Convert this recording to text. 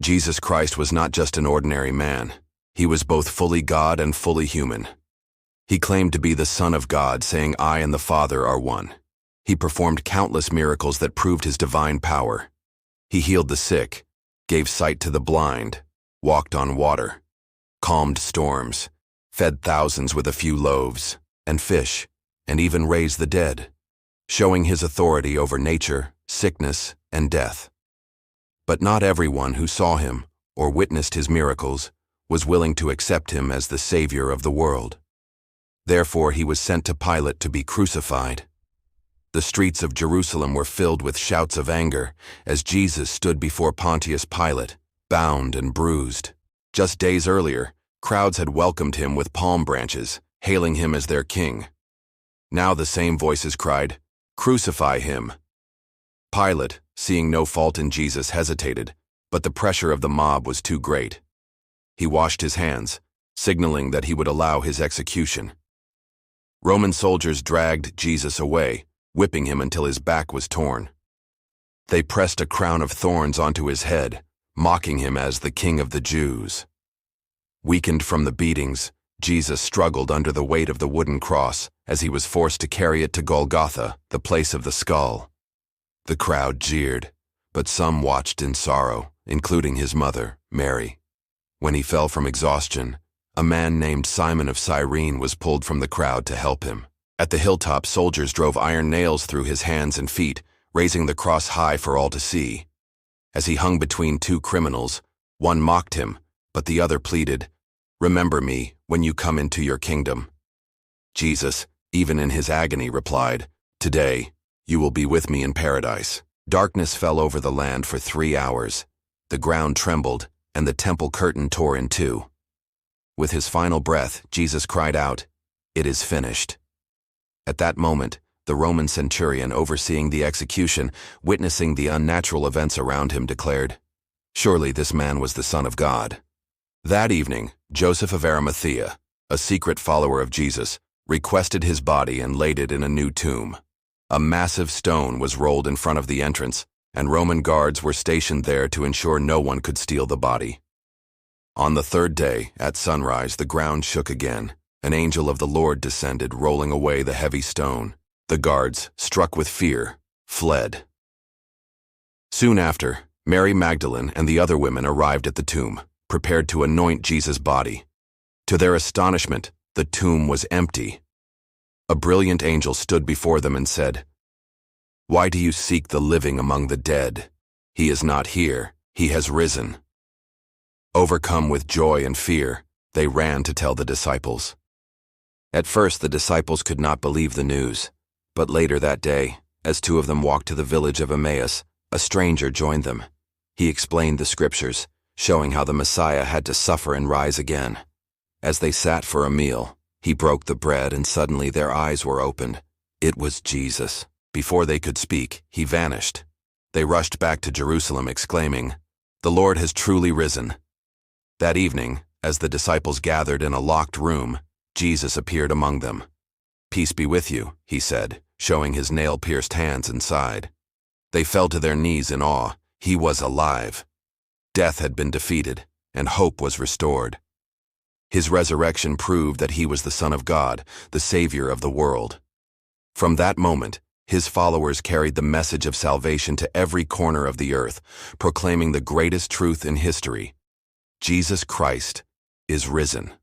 Jesus Christ was not just an ordinary man. He was both fully God and fully human. He claimed to be the Son of God, saying, "I and the Father are one." He performed countless miracles that proved his divine power. He healed the sick, gave sight to the blind, walked on water, calmed storms, fed thousands with a few loaves and fish, and even raised the dead, showing his authority over nature, sickness, and death. But not everyone who saw him or witnessed his miracles was willing to accept him as the Savior of the world. Therefore, he was sent to Pilate to be crucified. The streets of Jerusalem were filled with shouts of anger as Jesus stood before Pontius Pilate, bound and bruised. Just days earlier, crowds had welcomed him with palm branches, hailing him as their king. Now the same voices cried, "Crucify him!" Pilate, seeing no fault in Jesus, hesitated, but the pressure of the mob was too great. He washed his hands, signaling that he would allow his execution. Roman soldiers dragged Jesus away, whipping him until his back was torn. They pressed a crown of thorns onto his head, mocking him as the King of the Jews. Weakened from the beatings, Jesus struggled under the weight of the wooden cross as he was forced to carry it to Golgotha, the place of the skull. The crowd jeered, but some watched in sorrow, including his mother, Mary. When he fell from exhaustion, a man named Simon of Cyrene was pulled from the crowd to help him. At the hilltop, soldiers drove iron nails through his hands and feet, raising the cross high for all to see. As he hung between two criminals, one mocked him, but the other pleaded, "Remember me when you come into your kingdom." Jesus, even in his agony, replied, "Today, you will be with me in paradise." Darkness fell over the land for 3 hours. The ground trembled, and the temple curtain tore in two. With his final breath, Jesus cried out, "It is finished." At that moment, the Roman centurion overseeing the execution, witnessing the unnatural events around him, declared, "Surely this man was the Son of God." That evening, Joseph of Arimathea, a secret follower of Jesus, requested his body and laid it in a new tomb. A massive stone was rolled in front of the entrance, and Roman guards were stationed there to ensure no one could steal the body. On the third day, at sunrise, the ground shook again. An angel of the Lord descended, rolling away the heavy stone. The guards, struck with fear, fled. Soon after, Mary Magdalene and the other women arrived at the tomb, prepared to anoint Jesus' body. To their astonishment, the tomb was empty. A brilliant angel stood before them and said, "Why do you seek the living among the dead? He is not here, he has risen." Overcome with joy and fear, they ran to tell the disciples. At first, the disciples could not believe the news, but later that day, as two of them walked to the village of Emmaus, a stranger joined them. He explained the scriptures, showing how the Messiah had to suffer and rise again. As they sat for a meal, he broke the bread and suddenly their eyes were opened. It was Jesus. Before they could speak, he vanished. They rushed back to Jerusalem exclaiming, "The Lord has truly risen." That evening, as the disciples gathered in a locked room, Jesus appeared among them. "Peace be with you," he said, showing his nail-pierced hands and side. They fell to their knees in awe. He was alive. Death had been defeated, and hope was restored. His resurrection proved that he was the Son of God, the Savior of the world. From that moment, his followers carried the message of salvation to every corner of the earth, proclaiming the greatest truth in history: Jesus Christ is risen.